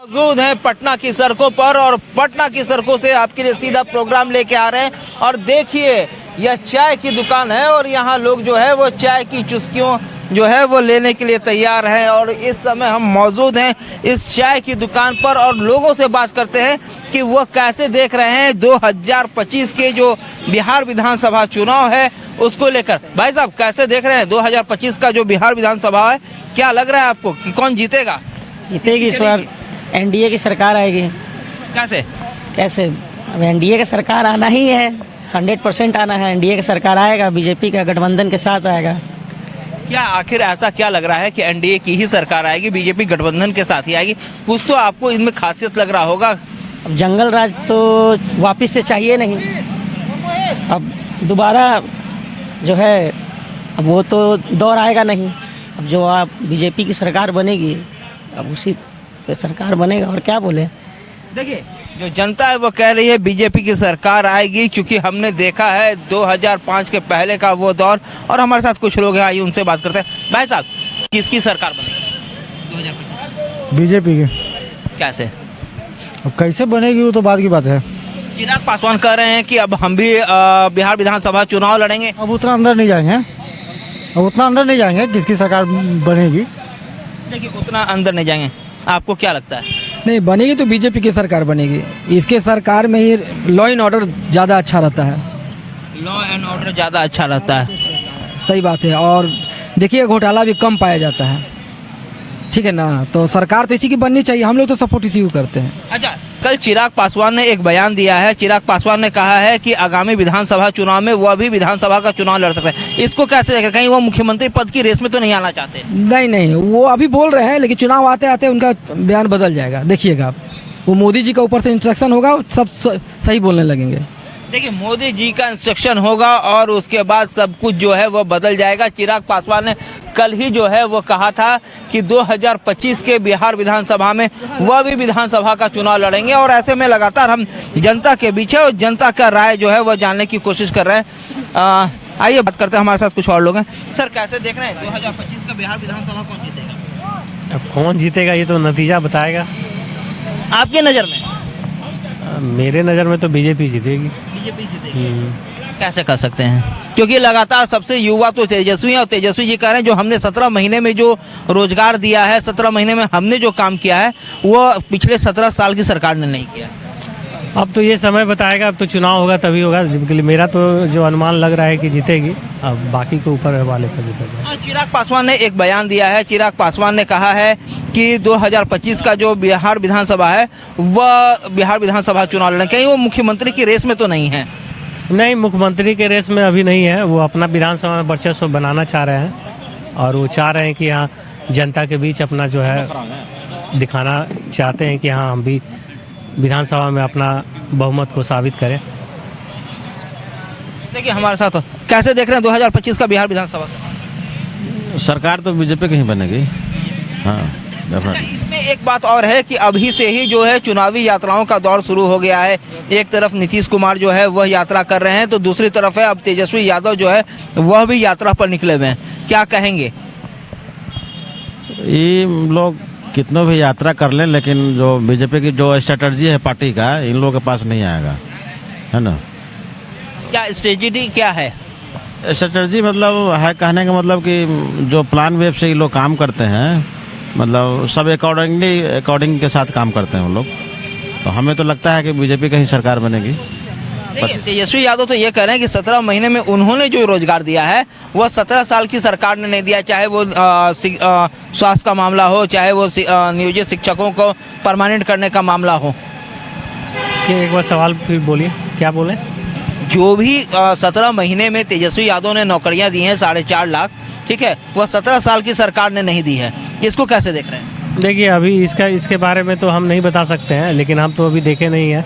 मौजूद हैं पटना की सड़कों पर और पटना की सड़कों से आपके लिए सीधा प्रोग्राम लेके आ रहे हैं। और देखिए यह चाय की दुकान है और यहाँ लोग जो है वो चाय की चुस्कियों जो है वो लेने के लिए तैयार हैं। और इस समय हम मौजूद हैं इस चाय की दुकान पर और लोगों से बात करते हैं कि वो कैसे देख रहे हैं 2025 के जो बिहार विधानसभा चुनाव है उसको लेकर। भाई साहब कैसे देख रहे हैं 2025 का जो बिहार विधानसभा है, क्या लग रहा है आपको कि कौन जीतेगा? जीतेगी इस बार एनडीए की सरकार आएगी। कैसे अब एनडीए की सरकार आना ही है, 100% आना है। एनडीए की सरकार आएगा, बीजेपी का गठबंधन के साथ आएगा। क्या आखिर ऐसा क्या लग रहा है कि एनडीए की ही सरकार आएगी, बीजेपी गठबंधन के साथ ही आएगी? कुछ तो आपको इनमें खासियत लग रहा होगा। अब जंगल राज तो वापस से चाहिए नहीं, अब दोबारा जो है अब वो तो दौर आएगा नहीं। अब जो आप बीजेपी की सरकार बनेगी अब उसी पे सरकार बनेगा, और क्या बोले। देखिए जो जनता है वो कह रही है बीजेपी की सरकार आएगी, क्योंकि हमने देखा है 2005 के पहले का वो दौर। और हमारे साथ कुछ लोग हैं, आइए उनसे बात करते हैं। भाई साहब किसकी सरकार बनेगी 2025? बीजेपी के। कैसे? अब कैसे बनेगी वो तो बात की बात है। चिराग पासवान कह रहे हैं कि अब हम भी बिहार विधानसभा चुनाव लड़ेंगे। अब उतना अंदर नहीं जाएंगे किसकी सरकार बनेगी। देखिए उतना अंदर नहीं जाएंगे, आपको क्या लगता है? नहीं बनेगी तो बीजेपी की सरकार बनेगी। इसके सरकार में ही लॉ एंड ऑर्डर ज़्यादा अच्छा रहता है। लॉ एंड ऑर्डर ज़्यादा अच्छा रहता है, सही बात है। और देखिए घोटाला भी कम पाया जाता है, ठीक है ना। तो सरकार तो इसी की बननी चाहिए, हम लोग तो सपोर्ट इसी को करते हैं। अच्छा, कल चिराग पासवान ने एक बयान दिया है। चिराग पासवान ने कहा है कि आगामी विधानसभा चुनाव में वह भी विधानसभा का चुनाव लड़ सकते हैं। इसको कैसे देखें? कहीं वो मुख्यमंत्री पद की रेस में तो नहीं आना चाहते? नहीं, वो अभी बोल रहे हैं, लेकिन चुनाव आते आते उनका बयान बदल जाएगा। देखिएगा आप, वो मोदी जी का ऊपर से इंस्ट्रक्शन होगा, सब सही बोलने लगेंगे। देखिए मोदी जी का इंस्ट्रक्शन होगा और उसके बाद सब कुछ जो है वो बदल जाएगा। चिराग पासवान ने कल ही जो है वो कहा था कि 2025 के बिहार विधानसभा में वह भी विधानसभा का चुनाव लड़ेंगे। और ऐसे में लगातार हम जनता के बीच है और जनता का राय जो है वो जानने की कोशिश कर रहे हैं। आइए बात करते हैं, हमारे साथ कुछ और लोग हैं। सर कैसे देख रहे हैं 2025 का बिहार विधानसभा कौन जीतेगा? अब कौन जीतेगा ये तो नतीजा बताएगा। आपके नज़र में? मेरे नज़र में तो बीजेपी जीतेगी। बीजेपी जीतेगी। कैसे कर सकते हैं? क्योंकि लगातार सबसे युवा तो तेजस्वी है और तेजस्वी जी कह रहे हैं जो हमने 17 महीने में जो रोजगार दिया है, 17 महीने में हमने जो काम किया है वो पिछले 17 साल की सरकार ने नहीं किया। अब तो ये समय बताएगा, अब तो चुनाव होगा तभी होगा। मेरा तो जो अनुमान लग रहा है कि जीतेगी, अब बाकी के ऊपर वाले पर जीतेगा। चिराग पासवान ने एक बयान दिया है। चिराग पासवान ने कहा है कि 2025 का जो बिहार विधानसभा है वह बिहार विधानसभा चुनाव लड़ेंगे। कहीं वो मुख्यमंत्री की रेस में तो नहीं है? नहीं, मुख्यमंत्री के रेस में अभी नहीं है। वो अपना विधानसभा में वर्चस्व बनाना चाह रहे हैं और वो चाह रहे हैं कि यहाँ जनता के बीच अपना जो है दिखाना चाहते हैं कि हाँ हम भी विधानसभा में अपना बहुमत को साबित करें। देखिए हमारे साथ कैसे देख रहे हैं 2025 का बिहार विधानसभा? सरकार तो बीजेपी की ही बनेगी। हाँ, इसमें एक बात और है कि अभी से ही जो है चुनावी यात्राओं का दौर शुरू हो गया है। एक तरफ नीतीश कुमार जो है वह यात्रा कर रहे हैं, तो दूसरी तरफ है अब तेजस्वी यादव जो है वह भी यात्रा पर निकले हुए हैं। क्या कहेंगे? ये लोग कितनों भी यात्रा कर लें, लेकिन जो बीजेपी की जो स्ट्रेटजी है पार्टी का, इन लोगों के पास नहीं आएगा, है ना। क्या स्ट्रेटजी क्या है? स्ट्रेटजी मतलब है कहने का मतलब कि जो प्लान वेब से ये लोग काम करते हैं, मतलब सब अकॉर्डिंग के साथ काम करते हैं वो लोग। तो हमें तो लगता है कि बीजेपी का ही सरकार बनेगी। तेजस्वी यादव तो ये कह रहे हैं कि 17 महीने में उन्होंने जो रोजगार दिया है वह 17 साल की सरकार ने नहीं दिया। चाहे वो स्वास्थ्य का मामला हो, चाहे वो नियोजित शिक्षकों को परमानेंट करने का मामला हो। एक बार सवाल फिर बोलिए, क्या बोले? जो भी 17 महीने में तेजस्वी यादव ने नौकरियां दी हैं 4.5 लाख, ठीक है, वह 17 साल की सरकार ने नहीं दी है। इसको कैसे देख रहे हैं? देखिए अभी इसके बारे में तो हम नहीं बता सकते हैं, लेकिन हम तो अभी देखे नहीं है।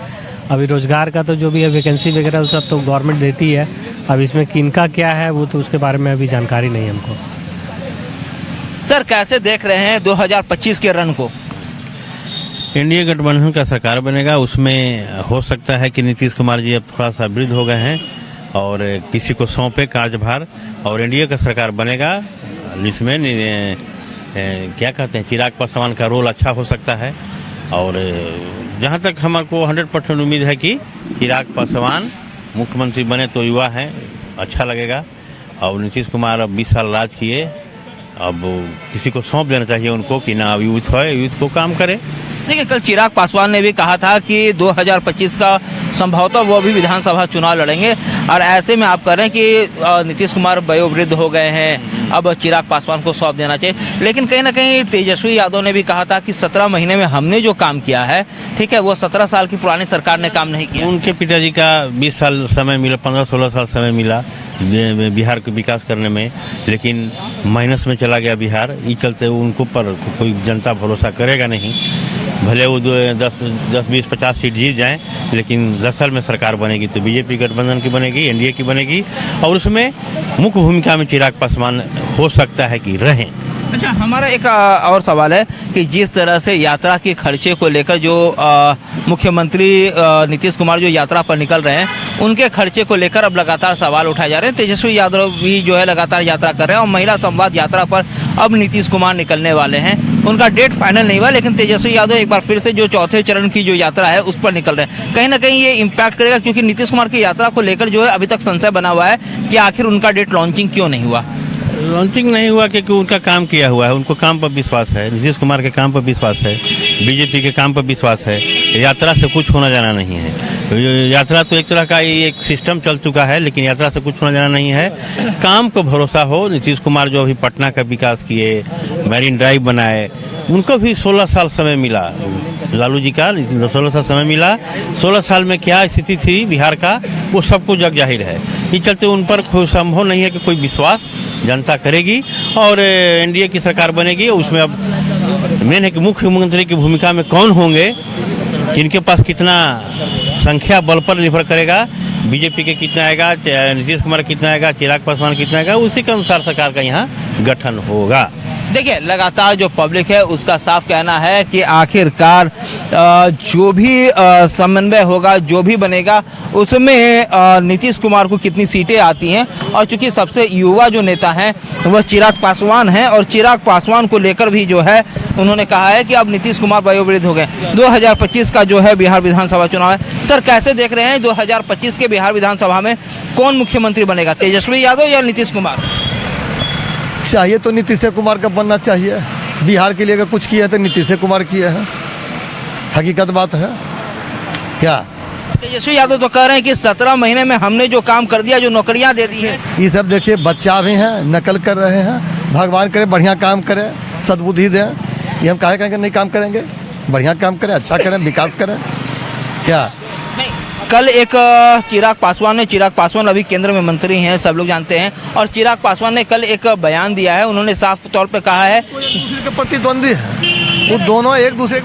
अभी रोजगार का तो जो भी है वैकेंसी वगैरह वो सब तो गवर्नमेंट देती है। अब इसमें किनका क्या है वो तो उसके बारे में अभी जानकारी नहीं है हमको। सर कैसे देख रहे हैं 2025 के रन को? एनडीए गठबंधन का सरकार बनेगा। उसमें हो सकता है कि नीतीश कुमार जी अब थोड़ा सा वृद्ध हो गए हैं और किसी को सौंपे कार्यभार, और एनडीए का सरकार बनेगा। जिसमें क्या कहते हैं, चिराग पासवान का रोल अच्छा हो सकता है और जहाँ तक हमारे को 100% उम्मीद है कि चिराग पासवान मुख्यमंत्री बने तो युवा हैं, अच्छा लगेगा। और नीतीश कुमार अब 20 साल राज किए, अब किसी को सौंप देना चाहिए उनको कि ना, अब यूथ है, यूथ को काम करे। देखिए, कल चिराग पासवान ने भी कहा था कि 2025 का संभवतः वो भी विधानसभा चुनाव लड़ेंगे, और ऐसे में आप कह रहे हैं कि नीतीश कुमार वयोवृद्ध हो गए हैं, अब चिराग पासवान को सौंप देना चाहिए। लेकिन कहीं ना कहीं तेजस्वी यादव ने भी कहा था कि 17 महीने में हमने जो काम किया है, ठीक है, वो 17 साल की पुरानी सरकार ने काम नहीं किया। उनके पिताजी का 20 साल समय मिला, 15-16 साल समय मिला बिहार को विकास करने में, लेकिन माइनस में चला गया बिहार। इस चलते उनको पर कोई जनता भरोसा करेगा नहीं। भले वो 10, 20, 50 सीट जीत जाएं, लेकिन 10 साल में सरकार बनेगी तो बीजेपी गठबंधन की बनेगी, एनडीए की बनेगी, और उसमें मुख्य भूमिका में चिराग पासवान हो सकता है कि रहें। अच्छा, हमारा एक और सवाल है कि जिस तरह से यात्रा के खर्चे को लेकर जो मुख्यमंत्री नीतीश कुमार जो यात्रा पर निकल रहे हैं, उनके खर्चे को लेकर अब लगातार सवाल उठाए जा रहे हैं। तेजस्वी यादव भी जो है लगातार यात्रा कर रहे हैं, और महिला संवाद यात्रा पर अब नीतीश कुमार निकलने वाले हैं। उनका डेट फाइनल नहीं हुआ, लेकिन तेजस्वी यादव एक बार फिर से जो चौथे चरण की जो यात्रा है उस पर निकल रहे हैं। कहीं ना कहीं ये इम्पैक्ट करेगा, क्योंकि नीतीश कुमार की यात्रा को लेकर जो है अभी तक संशय बना हुआ है कि आखिर उनका डेट लॉन्चिंग क्यों नहीं हुआ। लॉन्चिंग नहीं हुआ क्योंकि उनका काम किया हुआ है, उनको काम पर विश्वास है, नीतीश कुमार के काम पर विश्वास है, बीजेपी के काम पर विश्वास है। यात्रा से कुछ होना जाना नहीं है। यात्रा तो एक तरह का एक सिस्टम चल चुका है, लेकिन यात्रा से कुछ होना जाना नहीं है। काम को भरोसा हो। नीतीश कुमार जो अभी पटना का विकास किए, मैरीन ड्राइव बनाए, उनको भी 16 साल समय मिला। लालू जी का 16 साल समय मिला। 16 साल में क्या स्थिति थी बिहार का, वो सबको जग जाहिर है। इस चलते उन पर संभव नहीं है कि कोई विश्वास जनता करेगी और एनडीए की सरकार बनेगी। उसमें अब मेन है कि मुख्यमंत्री की भूमिका में कौन होंगे, जिनके पास कितना संख्या बल पर निर्भर करेगा। बीजेपी के कितना आएगा, नीतीश कुमार कितना आएगा, चिराग पासवान कितना आएगा, उसी के अनुसार सरकार का यहाँ गठन होगा। देखिए, लगातार जो पब्लिक है उसका साफ कहना है कि आखिरकार जो भी समन्वय होगा, जो भी बनेगा, उसमें नीतीश कुमार को कितनी सीटें आती हैं। और चूंकि सबसे युवा जो नेता हैं वह चिराग पासवान हैं, और चिराग पासवान को लेकर भी जो है उन्होंने कहा है कि अब नीतीश कुमार वयोवृद्ध हो गए। 2025 का जो है बिहार विधानसभा चुनाव है। सर, कैसे देख रहे हैं 2025 के बिहार विधानसभा में कौन मुख्यमंत्री बनेगा, तेजस्वी यादव या नीतीश कुमार? चाहिए तो नीतीश कुमार का बनना चाहिए। बिहार के लिए अगर कुछ किया है तो नीतीश कुमार किए हैं, हकीकत बात है। क्या तेजस्वी यादव तो कह रहे हैं कि 17 महीने में हमने जो काम कर दिया, जो नौकरियां दे दी है। ये सब देखिए, बच्चा भी हैं, नकल कर रहे हैं। भगवान करे बढ़िया काम करे, सद्बुद्धि दें। ये हम काहे कहेंगे नहीं काम करेंगे? बढ़िया काम करें, अच्छा करें, विकास करें। क्या कल एक चिराग पासवान अभी केंद्र में मंत्री हैं, सब लोग जानते हैं, और चिराग पासवान ने कल एक बयान दिया है। उन्होंने साफ तौर पे कहा है दूसरे के प्रतिद्वंदी है, वो दोनों एक दूसरे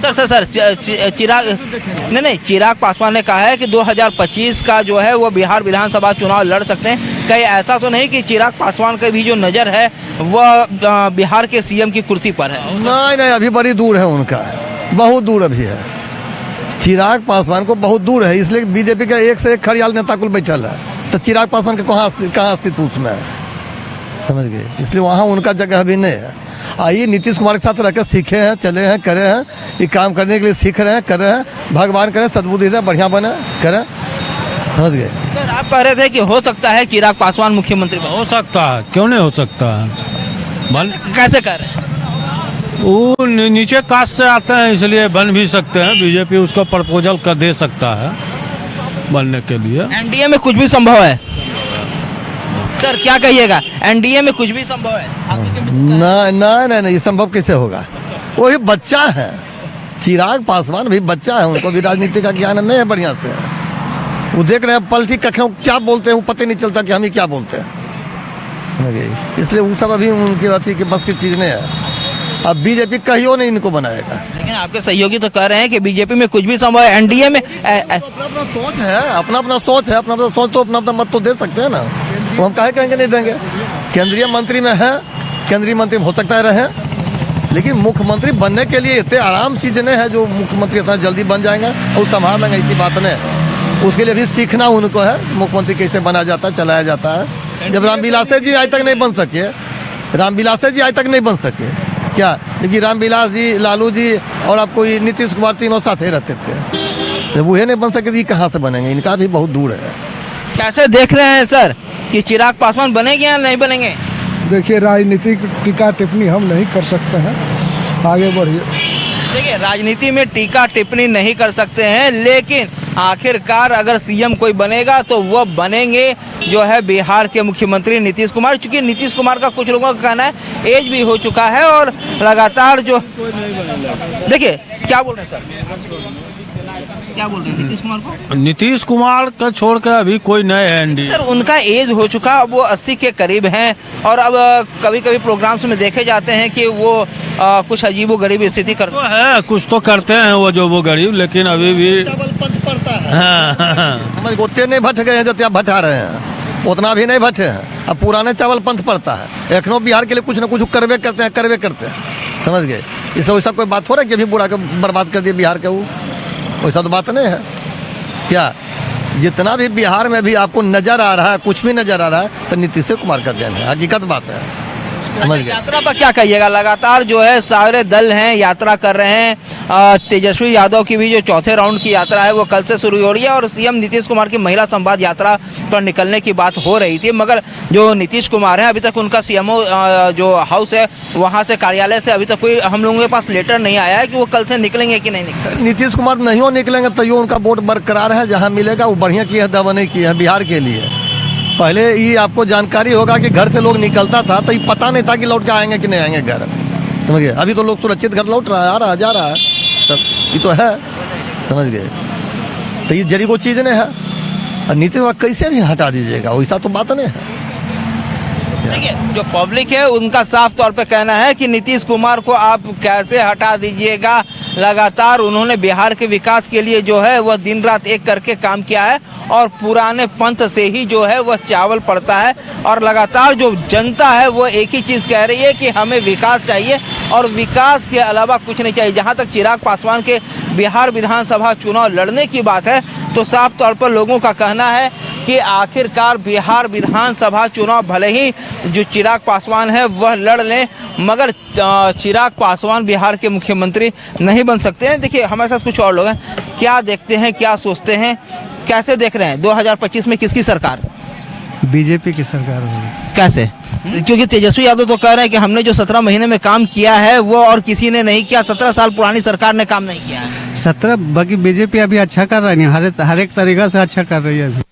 चिराग पासवान ने कहा है कि 2025 का जो है वो बिहार विधानसभा चुनाव लड़ सकते हैं। कहीं ऐसा तो नहीं कि चिराग पासवान की भी जो नज़र है वह बिहार के सीएम की कुर्सी पर है? नहीं, अभी बड़ी दूर है उनका, बहुत दूर अभी है। चिराग पासवान को बहुत दूर है, इसलिए बीजेपी का एक से एक खड़ियाल नेता कुल बैठल है, तो चिराग पासवान के कहाँ अस्तित्व उसमें है, समझ गए? इसलिए वहाँ उनका जगह भी नहीं है। आइए नीतीश कुमार के साथ रहकर सीखे हैं, चले हैं, करे हैं, ये काम करने के लिए सीख रहे हैं, कर रहे हैं। भगवान करे सद्बुद्धि दे, बढ़िया बने, करें, समझ गए? सर, आप कह रहे थे कि हो सकता है चिराग पासवान मुख्यमंत्री हो सकता है, क्यों नहीं हो सकता है? कैसे कह रहे हैं? वो नीचे कास्ट से आते हैं, इसलिए बन भी सकते हैं। बीजेपी उसको प्रपोजल कर दे सकता है बनने के लिए। एनडीए में कुछ भी संभव है? सर, क्या कहिएगा, एनडीए में कुछ भी संभव है? नहीं, ये संभव कैसे होगा? वो भी बच्चा है, चिराग पासवान भी बच्चा है, उनको भी राजनीति का ज्ञान नहीं है बढ़िया से। वो देख रहे हैं पलटी कखनों क्या बोलते हैं, वो पता नहीं चलता कि हम ही क्या बोलते हैं, इसलिए वो सब अभी उनके अथी के बस की चीज नहीं है। अब बीजेपी कहियो नहीं इनको बनाएगा। लेकिन आपके सहयोगी तो कह रहे हैं कि बीजेपी में कुछ भी संभव है, एनडीए में अपना सोच है, अपना सोच है, अपना सोच तो अपना मत तो दे सकते हैं ना। वो हम काहे कहेंगे नहीं देंगे? केंद्रीय मंत्री में है, केंद्रीय मंत्री हो सकता है रहे, लेकिन मुख्यमंत्री बनने के लिए इतने आराम चीज नहीं है जो मुख्यमंत्री इतना जल्दी बन जाएंगे और संभाल लेंगे, ऐसी बात नहीं है। उसके लिए भी सीखना उनको है, मुख्यमंत्री कैसे बना जाता है, चलाया जाता है। जब रामविलास जी आज तक नहीं बन सके, क्या, क्योंकि रामविलास जी, लालू जी और आपको ये नीतीश कुमार तीनों साथ ही रहते थे। तो वो नहीं बन सके, कहाँ से बनेंगे, इनका भी बहुत दूर है। कैसे देख रहे हैं सर कि चिराग पासवान बनेंगे या नहीं बनेंगे? देखिए, राजनीतिक टीका टिप्पणी हम नहीं कर सकते हैं, आगे बढ़िए। देखिए, राजनीति में टीका टिप्पणी नहीं कर सकते हैं, लेकिन आखिरकार अगर सीएम कोई बनेगा तो वो बनेंगे जो है बिहार के मुख्यमंत्री नीतीश कुमार। चूंकि नीतीश कुमार का कुछ लोगों का कहना है एज भी हो चुका है और लगातार जो, देखिए क्या बोल रहे हैं सर, क्या बोल रहे हैं नीतीश कुमार को? नीतीश कुमार का छोड़ कर अभी कोई नए है एनडीए। सर, उनका एज हो चुका, अब वो 80 के करीब हैं और अब कभी कभी प्रोग्राम्स में देखे जाते हैं कि वो कुछ अजीबो गरीब स्थिति करते तो है, कुछ तो करते हैं वो गरीब, लेकिन अभी भी पड़ता है। समझ गोते नहीं भट गए हैं जो आप भटा रहे हैं, उतना भी नहीं भटे हैं। अब पुराने चावल पंथ पड़ता है, एखनो बिहार के लिए कुछ न कुछ करवे करते हैं, समझ गए। इससे वैसा कोई बात हो रहा है कि अभी बुरा के बर्बाद कर दिए बिहार के, वो वैसा तो बात नहीं है। क्या, जितना भी बिहार में भी आपको नजर आ रहा है, कुछ भी नजर आ रहा है तो नीतीश कुमार का देन है, हकीकत बात है, समझ गए। यात्रा पर क्या कहिएगा? लगातार जो है सारे दल हैं, यात्रा कर रहे हैं। तेजस्वी यादव की भी जो चौथे राउंड की यात्रा है वो कल से शुरू हो रही है और सीएम नीतीश कुमार की महिला संवाद यात्रा पर निकलने की बात हो रही थी, मगर जो नीतीश कुमार है अभी तक उनका सीएमओ जो हाउस है वहां से, कार्यालय से अभी तक कोई हम लोगों के पास लेटर नहीं आया है कि वो कल से निकलेंगे कि नहीं निकलेंगे। नीतीश कुमार नहीं निकलेंगे तो उनका वोट बरकरार है, जहाँ मिलेगा वो बढ़िया की है, दवा नहीं की है बिहार के लिए। पहले ये आपको जानकारी होगा कि घर से लोग निकलता था तो ये पता नहीं था कि लौट के आएंगे कि नहीं आएंगे घर, समझ गए। अभी तो लोग सुरक्षित घर लौट रहा है, आ रहा जा रहा है, सब ये तो है, समझ गए। तो ये जरी को चीज नहीं है, और नीतीश कुमार कैसे भी हटा दीजिएगा, वैसा तो बात नहीं है। देखिए, जो पब्लिक है उनका साफ तौर पे कहना है कि नीतीश कुमार को आप कैसे हटा दीजिएगा। लगातार उन्होंने बिहार के विकास के लिए जो है वह दिन रात एक करके काम किया है और पुराने पंथ से ही जो है वह चावल पड़ता है और लगातार जो जनता है वो एक ही चीज कह रही है कि हमें विकास चाहिए और विकास के अलावा कुछ नहीं चाहिए। जहां तक चिराग पासवान के बिहार विधानसभा चुनाव लड़ने की बात है तो साफ तौर पर लोगों का कहना है कि आखिरकार बिहार विधानसभा चुनाव भले ही जो चिराग पासवान है वह लड़ लें, मगर चिराग पासवान बिहार के मुख्यमंत्री नहीं बन सकते हैं। देखिए, हमारे साथ कुछ और लोग हैं, क्या देखते हैं, क्या सोचते हैं, कैसे देख रहे हैं 2025 में किसकी सरकार? बीजेपी की सरकार होगी। कैसे? क्योंकि तेजस्वी यादव तो कह रहे हैं कि हमने जो 17 महीने में काम किया है वो और किसी ने नहीं किया, 17 साल पुरानी सरकार ने काम नहीं किया है। 17 बाकी बीजेपी अभी अच्छा कर रही है, हर एक तरीका से अच्छा कर रही है अभी।